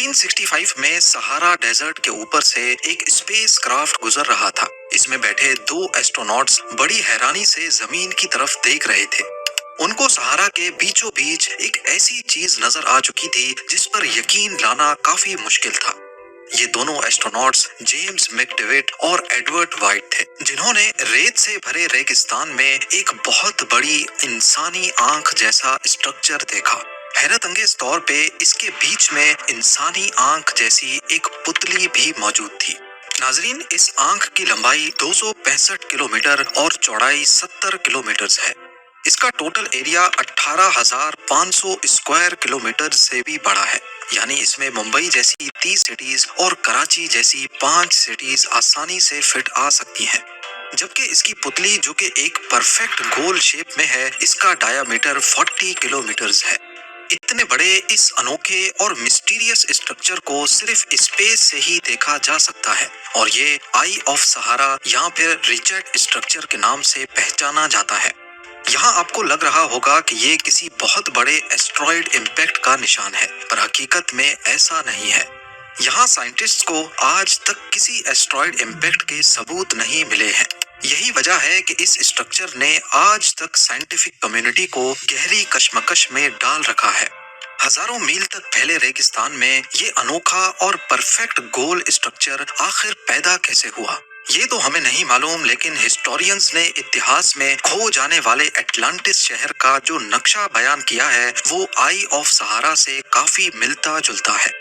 1965 में Sahara desert के ऊपर से एक स्पेस क्राफ्ट गुजर रहा था। इसमें बैठे दो एस्ट्रोनॉट्स बड़ी हैरानी से जमीन की तरफ देख रहे थे। उनको सहारा के बीचों बीच एक ऐसी चीज नजर आ चुकी थी जिस पर यकीन लाना काफी मुश्किल था। ये दोनों एस्ट्रोनॉट्स जेम्स मैकडेविट और एडवर्ड वाइट थे, जिन्होंने रेत से भरे रेगिस्तान में एक बहुत बड़ी इंसानी आंख जैसा स्ट्रक्चर देखा। हैरत अंगेज तौर पे इसके बीच में इंसानी आंख जैसी एक पुतली भी मौजूद थी। नाजरीन, इस आंख की लंबाई 265 किलोमीटर और चौड़ाई 70 किलोमीटर है। इसका टोटल एरिया 18,500 स्क्वायर किलोमीटर से भी बड़ा है। यानी इसमें मुंबई जैसी 30 सिटीज और कराची जैसी 5 सिटीज आसानी से फिट आ सकती हैं। जबकि इसकी पुतली, जो कि एक परफेक्ट गोल शेप में है, इसका डायामीटर 40 किलोमीटर है। इतने बड़े इस अनोखे और मिस्टीरियस स्ट्रक्चर को सिर्फ स्पेस से ही देखा जा सकता है, और ये आई ऑफ सहारा या फिर रिचर्ड स्ट्रक्चर के नाम से पहचाना जाता है। यहाँ आपको लग रहा होगा कि ये किसी बहुत बड़े एस्ट्रॉइड इम्पैक्ट का निशान है, पर हकीकत में ऐसा नहीं है। यहाँ साइंटिस्ट्स को आज तक किसी एस्ट्रॉइड इम्पैक्ट के सबूत नहीं मिले हैं। यही वजह है कि इस स्ट्रक्चर ने आज तक साइंटिफिक कम्युनिटी को गहरी कशमकश में डाल रखा है। हजारों मील तक फैले रेगिस्तान में ये अनोखा और परफेक्ट गोल स्ट्रक्चर आखिर पैदा कैसे हुआ, ये तो हमें नहीं मालूम, लेकिन हिस्टोरियंस ने इतिहास में खो जाने वाले एटलांटिस शहर का जो नक्शा बयान किया है वो आई ऑफ सहारा से काफी मिलता जुलता है।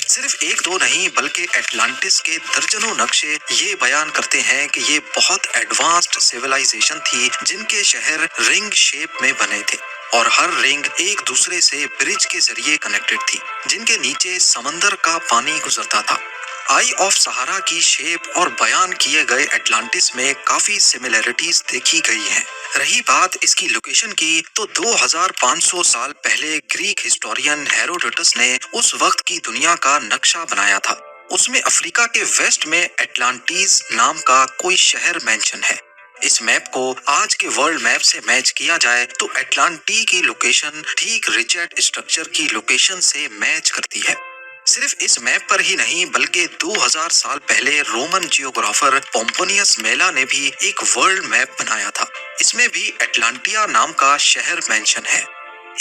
सिर्फ एक दो नहीं, बल्कि एटलांटिस के दर्जनों नक्शे ये बयान करते हैं कि ये बहुत एडवांस्ड सिविलाइजेशन थी, जिनके शहर रिंग शेप में बने थे और हर रिंग एक दूसरे से ब्रिज के जरिए कनेक्टेड थी, जिनके नीचे समंदर का पानी गुजरता था। आई ऑफ सहारा की शेप और बयान किए गए एटलांटिस में काफी सिमिलरिटीज देखी गई हैं। रही बात इसकी लोकेशन की, तो 2500 साल पहले ग्रीक हिस्टोरियन हेरोडोटस ने उस वक्त की दुनिया का नक्शा बनाया था। उसमें अफ्रीका के वेस्ट में एटलांटीज नाम का कोई शहर मेंशन है। इस मैप को आज के वर्ल्ड मैप से मैच किया जाए तो एटलांटी की लोकेशन ठीक रिचर्ड स्ट्रक्चर की लोकेशन से मैच करती है। सिर्फ इस मैप पर ही नहीं, बल्कि 2000 साल पहले रोमन जियोग्राफर पोम्पोनियस मेला ने भी एक वर्ल्ड मैप बनाया था। इसमें भी एटलांटिया नाम का शहर मेंशन है।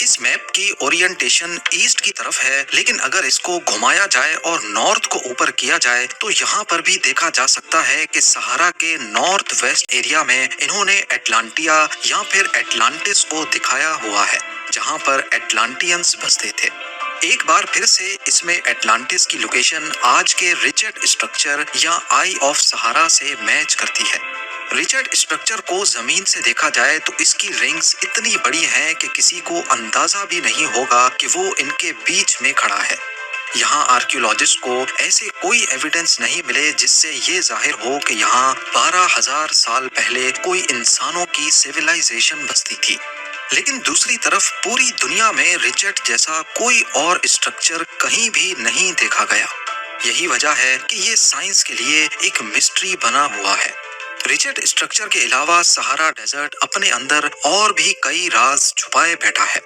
इस मैप की ओरिएंटेशन ईस्ट की तरफ है, लेकिन अगर इसको घुमाया जाए और नॉर्थ को ऊपर किया जाए तो यहाँ पर भी देखा जा सकता है कि सहारा के नॉर्थ वेस्ट एरिया में इन्होंने एटलांटिया या फिर एटलांटिस को दिखाया हुआ है, जहाँ पर एटलांटियंस बसते थे। एक बार फिर से इसमें एटलांटिस की लोकेशन आज के रिचर्ड स्ट्रक्चर या आई ऑफ सहारा से मैच करती है। रिचर्ड स्ट्रक्चर को जमीन से देखा जाए तो इसकी रिंग्स इतनी बड़ी हैं कि किसी को अंदाजा भी नहीं होगा कि वो इनके बीच में खड़ा है। यहाँ आर्कियोलॉजिस्ट को ऐसे कोई एविडेंस नहीं मिले जिससे ये जाहिर हो कि यहाँ 12,000 साल पहले कोई इंसानों की सिविलाइजेशन बसती थी। लेकिन दूसरी तरफ पूरी दुनिया में रिचर्ड जैसा कोई और स्ट्रक्चर कहीं भी नहीं देखा गया। यही वजह है कि ये साइंस के लिए एक मिस्ट्री बना हुआ है। रिचर्ड स्ट्रक्चर के अलावा सहारा डेजर्ट अपने अंदर और भी कई राज छुपाए बैठा है।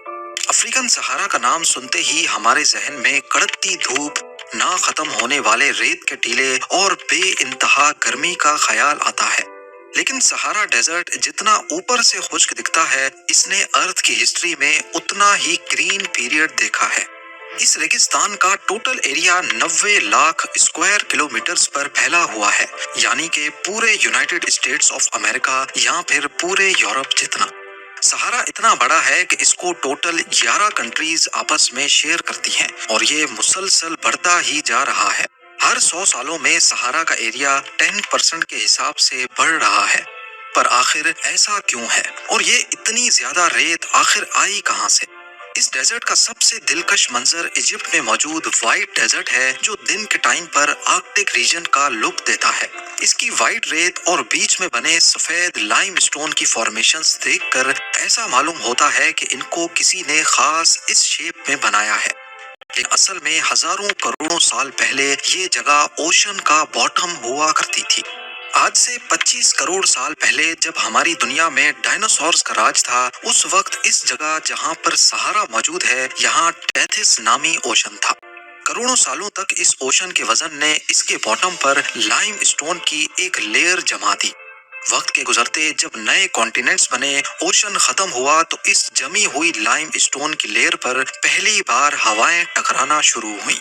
अफ्रीकन सहारा का नाम सुनते ही हमारे जहन में कड़कती धूप, ना खत्म होने वाले रेत के टीले और बेइंतहा गर्मी का ख्याल आता है। लेकिन सहारा डेजर्ट जितना ऊपर से खुश्क दिखता है, इसने अर्थ की हिस्ट्री में उतना ही ग्रीन पीरियड देखा है। इस रेगिस्तान का total area 90 lakh square kilometres पर फैला हुआ है, यानी कि पूरे यूनाइटेड स्टेट्स ऑफ अमेरिका या फिर पूरे यूरोप जितना। सहारा इतना बड़ा है कि इसको टोटल 11 कंट्रीज आपस में शेयर करती हैं, और ये मुसलसल बढ़ता ही जा रहा है। हर 100 सालों में सहारा का एरिया 10% के हिसाब से बढ़ रहा है। पर आखिर ऐसा क्यों है, और ये इतनी ज्यादा रेत आखिर आई कहां से? इस डेजर्ट का सबसे दिलकश मंजर इजिप्ट में मौजूद व्हाइट डेजर्ट है, जो दिन के टाइम पर आर्कटिक रीजन का लुक देता है। इसकी व्हाइट रेत और बीच में बने सफेद लाइमस्टोन की फॉर्मेशंस देखकर ऐसा मालूम होता है कि इनको किसी ने खास इस शेप में बनाया है। लेकिन असल में हजारों करोड़ों साल पहले ये जगह ओशन का बॉटम हुआ करती थी। आज से 25 करोड़ साल पहले जब हमारी दुनिया में डायनासोर्स का राज था, उस वक्त इस जगह जहाँ पर सहारा मौजूद है, यहाँ टेथिस नामी ओशन था। करोड़ों सालों तक इस ओशन के वजन ने इसके बॉटम पर लाइम स्टोन की एक लेयर जमा दी। वक्त के गुजरते जब नए कॉन्टिनेंट्स बने, ओशन खत्म हुआ, तो इस जमी हुई लाइम स्टोन की लेयर पर पहली बार हवाएं टकराना शुरू हुई।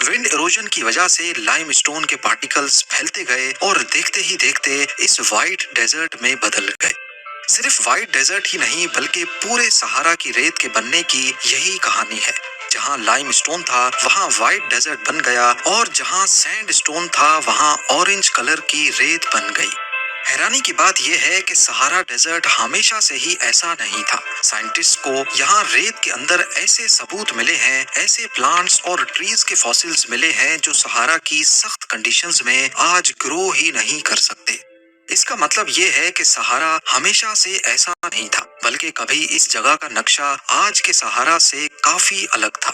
विंड इरोजन की वजह से लाइम स्टोन के पार्टिकल्स फैलते गए और देखते ही देखते इस वाइट डेजर्ट में बदल गए। सिर्फ वाइट डेजर्ट ही नहीं, बल्कि पूरे सहारा की रेत के बनने की यही कहानी है। जहाँ लाइम स्टोन था वहाँ वाइट डेजर्ट बन गया, और जहाँ सैंड स्टोन था वहाँ ऑरेंज कलर की रेत बन गई। हैरानी की बात यह है कि सहारा डेजर्ट हमेशा से ही ऐसा नहीं था। साइंटिस्ट को यहाँ रेत के अंदर ऐसे सबूत मिले हैं, ऐसे प्लांट्स और ट्रीज के फॉसिल्स मिले हैं जो सहारा की सख्त कंडीशंस में आज ग्रो ही नहीं कर सकते। इसका मतलब ये है कि सहारा हमेशा से ऐसा नहीं था, बल्कि कभी इस जगह का नक्शा आज के सहारा से काफी अलग था।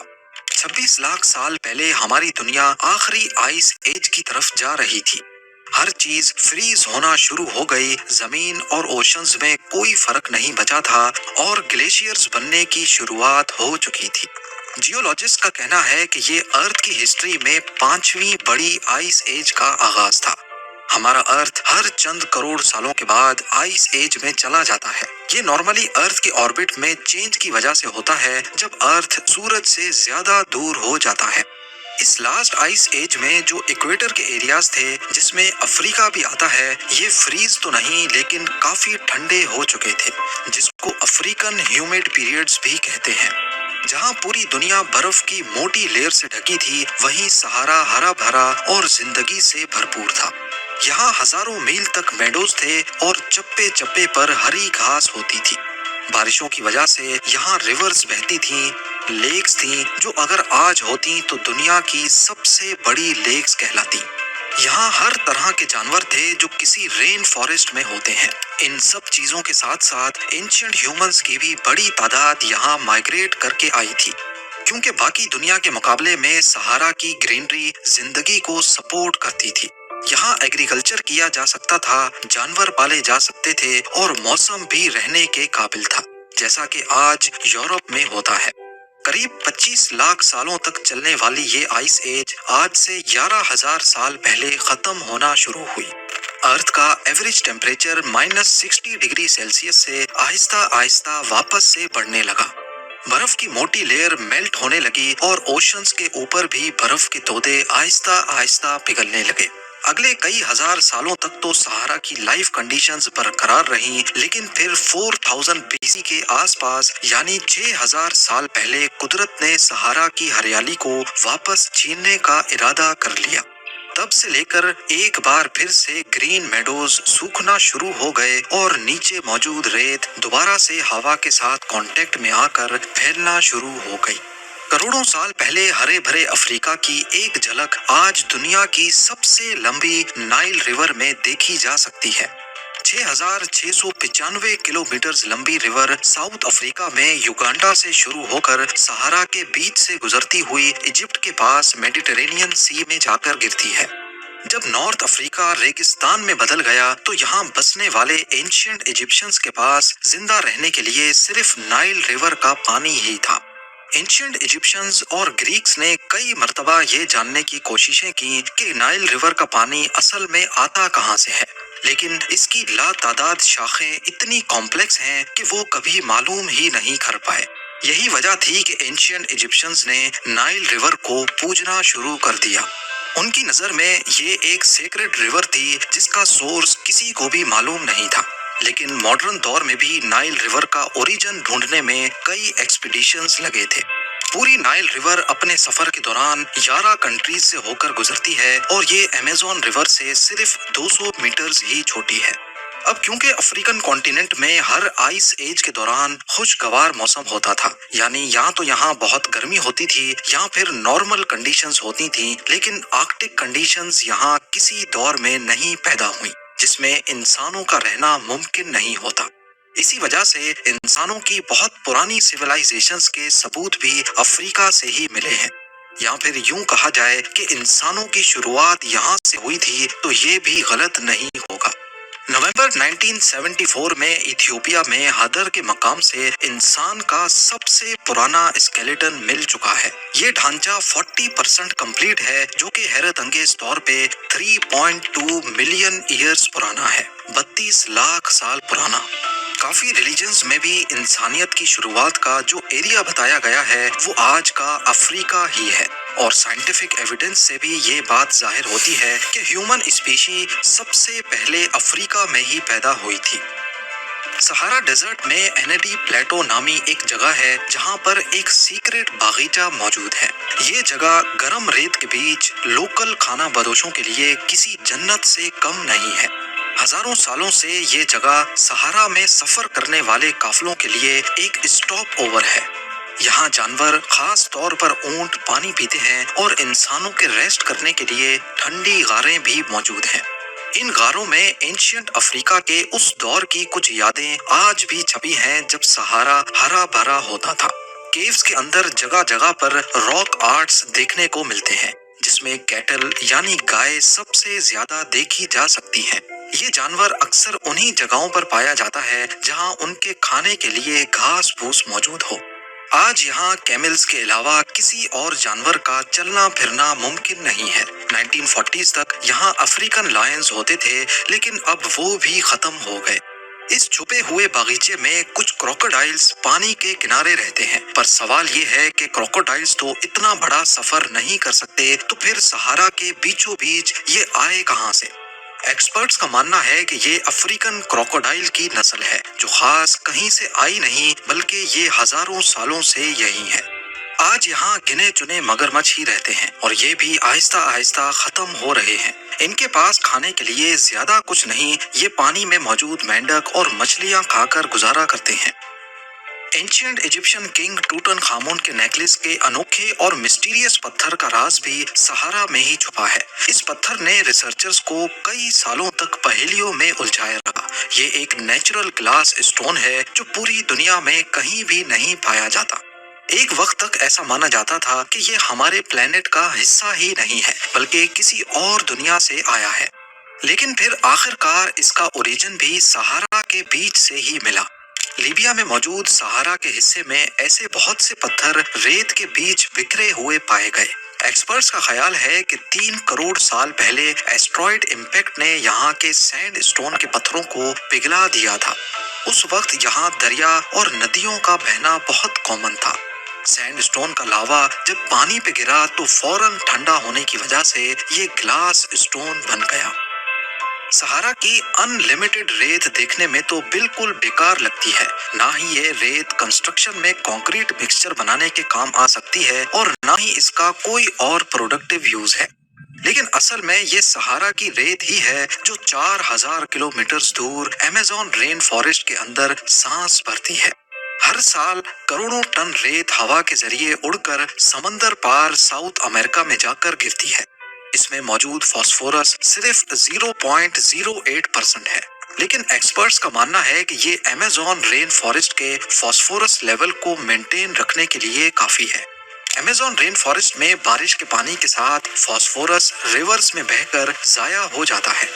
26 लाख साल पहले हमारी दुनिया आखिरी आइस एज की तरफ जा रही थी। हर चीज फ्रीज होना शुरू हो गई, जमीन और ओशंस में कोई फर्क नहीं बचा था, और ग्लेशियर्स बनने की शुरुआत हो चुकी थी। जियोलॉजिस्ट का कहना है कि ये अर्थ की हिस्ट्री में 5वीं बड़ी आइस एज का आगाज था। हमारा अर्थ हर चंद करोड़ सालों के बाद आइस एज में चला जाता है। ये नॉर्मली अर्थ की ऑर्बिट में चेंज की वजह से होता है, जब अर्थ सूरज से ज्यादा दूर हो जाता है। इस लास्ट आइस एज में जो इक्वेटर के एरियाज थे, जिसमें अफ्रीका भी आता है, ये फ्रीज तो नहीं लेकिन काफी ठंडे हो चुके थे, जिसको अफ्रीकन ह्यूमिड पीरियड्स भी कहते हैं। जहाँ पूरी दुनिया बर्फ की मोटी लेयर से ढकी थी, वहीं सहारा हरा भरा और जिंदगी से भरपूर था। यहाँ हजारों मील तक मेडोज थे और चप्पे चप्पे पर हरी घास होती थी। बारिशों की वजह से यहाँ रिवर्स बहती थीं, लेक्स थीं, जो अगर आज होती तो दुनिया की सबसे बड़ी लेक्स कहलाती। यहाँ हर तरह के जानवर थे जो किसी रेन फॉरेस्ट में होते हैं। इन सब चीजों के साथ साथ एंशिएंट ह्यूमंस की भी बड़ी तादाद यहाँ माइग्रेट करके आई थी, क्योंकि बाकी दुनिया के मुकाबले में सहारा की ग्रीनरी जिंदगी को सपोर्ट करती थी। यहाँ एग्रीकल्चर किया जा सकता था, जानवर पाले जा सकते थे, और मौसम भी रहने के काबिल था, जैसा कि आज यूरोप में होता है। करीब 25 लाख सालों तक चलने वाली ये आइस एज आज से 11,000 साल पहले खत्म होना शुरू हुई। अर्थ का एवरेज टेम्परेचर -60 डिग्री सेल्सियस से आहिस्ता आहिस्ता वापस से बढ़ने लगा। बर्फ की मोटी लेयर मेल्ट होने लगी और ओशंस के ऊपर भी बर्फ के तोदे आहिस्ता आहिस्ता पिघलने लगे। अगले कई हजार सालों तक तो सहारा की लाइफ कंडीशंस बरकरार रहीं, लेकिन फिर 4000 बीसी के आसपास, यानी 6000 साल पहले, कुदरत ने सहारा की हरियाली को वापस छीनने का इरादा कर लिया। तब से लेकर एक बार फिर से ग्रीन मेडोज सूखना शुरू हो गए और नीचे मौजूद रेत दोबारा से हवा के साथ कांटेक्ट में आकर फैलना शुरू हो गई। करोड़ों साल पहले हरे भरे अफ्रीका की एक झलक आज दुनिया की सबसे लंबी नाइल रिवर में देखी जा सकती है। 6,695 किलोमीटर लंबी रिवर साउथ अफ्रीका में युगांडा से शुरू होकर सहारा के बीच से गुजरती हुई इजिप्ट के पास मेडिटेरेनियन सी में जाकर गिरती है। जब नॉर्थ अफ्रीका रेगिस्तान में बदल गया, तो यहाँ बसने वाले एंशिएंट इजिप्शियंस के पास जिंदा रहने के लिए सिर्फ नाइल रिवर का पानी ही था। एंशिएंट इजिप्शियंस और ग्रीक्स ने कई मर्तबा ये जानने की कोशिशें की कि नाइल रिवर का पानी असल में आता कहाँ से है, लेकिन इसकी लातादाद शाखें इतनी कॉम्प्लेक्स हैं कि वो कभी मालूम ही नहीं कर पाए। यही वजह थी कि एंशिएंट इजिप्शियंस ने नाइल रिवर को पूजना शुरू कर दिया। उनकी नजर में ये एक सेक्रेड रिवर थी जिसका सोर्स किसी को भी मालूम नहीं था। लेकिन मॉडर्न दौर में भी नाइल रिवर का ओरिजिन ढूंढने में कई एक्सपीडिशंस लगे थे। पूरी नाइल रिवर अपने सफर के दौरान 11 कंट्रीज से होकर गुजरती है और ये अमेज़न रिवर से सिर्फ 200 मीटर्स ही छोटी है। अब क्योंकि अफ्रीकन कॉन्टिनेंट में हर आइस एज के दौरान खुशगवार मौसम होता था, यानी यहाँ तो यहाँ बहुत गर्मी होती थी या फिर नॉर्मल कंडीशंस होती थी, लेकिन आर्कटिक कंडीशंस यहाँ किसी दौर में नहीं पैदा हुई जिसमें इंसानों का रहना मुमकिन नहीं होता। इसी वजह से इंसानों की बहुत पुरानी सिविलाइजेशंस के सबूत भी अफ्रीका से ही मिले हैं। या फिर यूं कहा जाए कि इंसानों की शुरुआत यहाँ से हुई थी, तो ये भी गलत नहीं होगा। नवंबर 1974 में इथियोपिया में हदर के मकाम से इंसान का सबसे पुराना स्केलेटन मिल चुका है। ये ढांचा 40% कंप्लीट है, जो कि हैरत अंगेज तौर पे 3.2 मिलियन ईयर्स पुराना है, 32 लाख साल पुराना। काफी रिलीजन्स में भी इंसानियत की शुरुआत का जो एरिया बताया गया है वो आज का अफ्रीका ही है, और साइंटिफिक एविडेंस से भी ये बात जाहिर होती है कि ह्यूमन स्पीशी सबसे पहले अफ्रीका में ही पैदा हुई थी। सहारा डेजर्ट में एनेडी प्लेटो नामी एक जगह है जहाँ पर एक सीक्रेट बागीचा मौजूद है। ये जगह गर्म रेत के बीच लोकल खाना बदोशों के लिए किसी जन्नत से कम नहीं है। हजारों सालों से ये जगह सहारा में सफर करने वाले काफिलों के लिए एक स्टॉप ओवर है। यहाँ जानवर, खास तौर पर ऊंट, पानी पीते हैं और इंसानों के रेस्ट करने के लिए ठंडी गारें भी मौजूद हैं। इन गारों में एंशियंट अफ्रीका के उस दौर की कुछ यादें आज भी छपी हैं जब सहारा हरा भरा होता था। केव्स के अंदर जगह जगह पर रॉक आर्ट्स देखने को मिलते हैं, जिसमें कैटल यानी गाय सबसे ज्यादा देखी जा सकती है। ये जानवर अक्सर उन्हीं जगहों पर पाया जाता है जहां उनके खाने के लिए घास फूस मौजूद हो। आज यहाँ कैमल्स के अलावा किसी और जानवर का चलना फिरना मुमकिन नहीं है। 1940s तक यहाँ अफ्रीकन लायंस होते थे, लेकिन अब वो भी खत्म हो गए। इस छुपे हुए बागीचे में कुछ क्रोकोडाइल्स पानी के किनारे रहते हैं, पर सवाल ये है कि क्रोकोडाइल्स तो इतना बड़ा सफर नहीं कर सकते, तो फिर सहारा के बीचों बीच ये आए कहाँ से? एक्सपर्ट्स का मानना है कि ये अफ्रीकन क्रोकोडाइल की नस्ल है, जो खास कहीं से आई नहीं, बल्कि ये हजारों सालों से यही है। आज यहाँ गिने चुने मगरमच्छ ही रहते हैं, और ये भी आहिस्ता आहिस्ता खत्म हो रहे हैं। इनके पास खाने के लिए ज्यादा कुछ नहीं, ये पानी में मौजूद मेंढक और मछलियाँ खाकर गुजारा करते हैं। एंशिएंट इजिप्शियन किंग टूटनखामुन के नेकलेस के अनोखे और मिस्टीरियस पत्थर का राज भी सहारा में ही छुपा है। इस पत्थर ने रिसर्चर्स को कई सालों तक पहेलियों में उलझाया रखा। ये एक नेचुरल ग्लास स्टोन है जो पूरी दुनिया में कहीं भी नहीं पाया जाता। एक वक्त तक ऐसा माना जाता था कि ये हमारे प्लेनेट का हिस्सा ही नहीं है, बल्कि किसी और दुनिया से आया है। लेकिन फिर आखिरकार इसका ओरिजिन भी सहारा के बीच से ही मिला। लीबिया में मौजूद सहारा के हिस्से में ऐसे बहुत से पत्थर रेत के बीच बिखरे हुए पाए गए। एक्सपर्ट्स का ख्याल है कि 3 करोड़ साल पहले एस्ट्रॉइड इम्पैक्ट ने यहाँ के सैंड स्टोन के पत्थरों को पिघला दिया था। उस वक्त यहाँ दरिया और नदियों का बहना बहुत कॉमन था। सैंड स्टोन का लावा जब पानी पे गिरा तो फौरन ठंडा होने की वजह से ये ग्लास स्टोन बन गया। सहारा की अनलिमिटेड रेत देखने में तो बिल्कुल बेकार लगती है। ना ही ये रेत कंस्ट्रक्शन में कंक्रीट मिक्सचर बनाने के काम आ सकती है, और ना ही इसका कोई और प्रोडक्टिव यूज है। लेकिन असल में ये सहारा की रेत ही है जो 4000 किलोमीटर दूर अमेज़न रेन फॉरेस्ट के अंदर सांस भरती है। हर साल करोड़ों टन रेत हवा के जरिए उड़कर समंदर पार साउथ अमेरिका में जाकर गिरती है। इसमें मौजूद फास्फोरस सिर्फ 0.08% है, लेकिन एक्सपर्ट्स का मानना है कि ये अमेज़न रेन फॉरेस्ट के फास्फोरस लेवल को मेंटेन रखने के लिए काफी है। अमेज़न रेन फॉरेस्ट में बारिश के पानी के साथ फास्फोरस रिवर्स में बहकर जाया हो जाता है।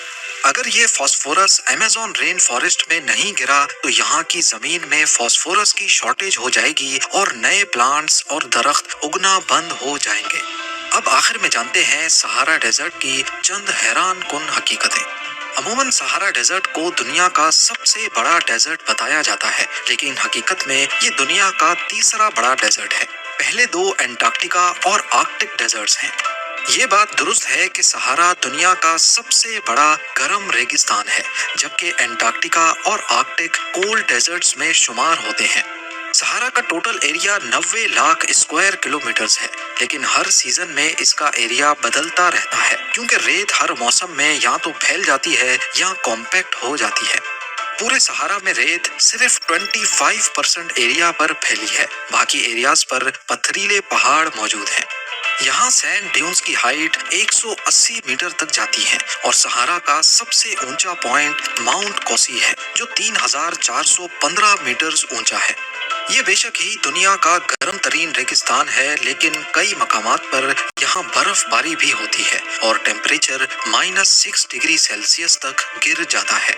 अगर ये फास्फोरस अमेज़न रेन फॉरेस्ट में नहीं गिरा तो यहाँ की जमीन में फास्फोरस की शॉर्टेज हो जाएगी और नए प्लांट्स और दरख्त उगना बंद हो जाएंगे। अब आखिर में जानते हैं सहारा डेजर्ट की चंद हैरान कुन हकीकतें। अमूमन सहारा डेजर्ट को दुनिया का सबसे बड़ा डेजर्ट बताया जाता है, लेकिन हकीकत में ये दुनिया का तीसरा बड़ा डेजर्ट है। पहले 2 एंटार्क्टिका और आर्कटिक डेजर्ट्स हैं। ये बात दुरुस्त है कि सहारा दुनिया का सबसे बड़ा गर्म रेगिस्तान है, जबकि एंटार्क्टिका और आर्कटिक कोल्ड डेजर्ट्स में शुमार होते हैं। सहारा का total area 90 lakh square kilometres है, लेकिन हर सीजन में इसका एरिया बदलता रहता है, क्योंकि रेत हर मौसम में या तो फैल जाती है या कॉम्पैक्ट हो जाती है। पूरे सहारा में रेत सिर्फ 25% एरिया पर फैली है, बाकी एरियाज पर पथरीले पहाड़ मौजूद हैं। यहाँ सैंड ड्यून्स की हाइट 180 मीटर तक जाती है, और सहारा का सबसे ऊंचा पॉइंट माउंट कोसी है, जो 3415 मीटर ऊंचा है। ये बेशक ही दुनिया का गर्म तरीन रेगिस्तान है, लेकिन कई मकामात पर यहाँ बर्फबारी भी होती है और टेम्परेचर -6 डिग्री सेल्सियस तक गिर जाता है।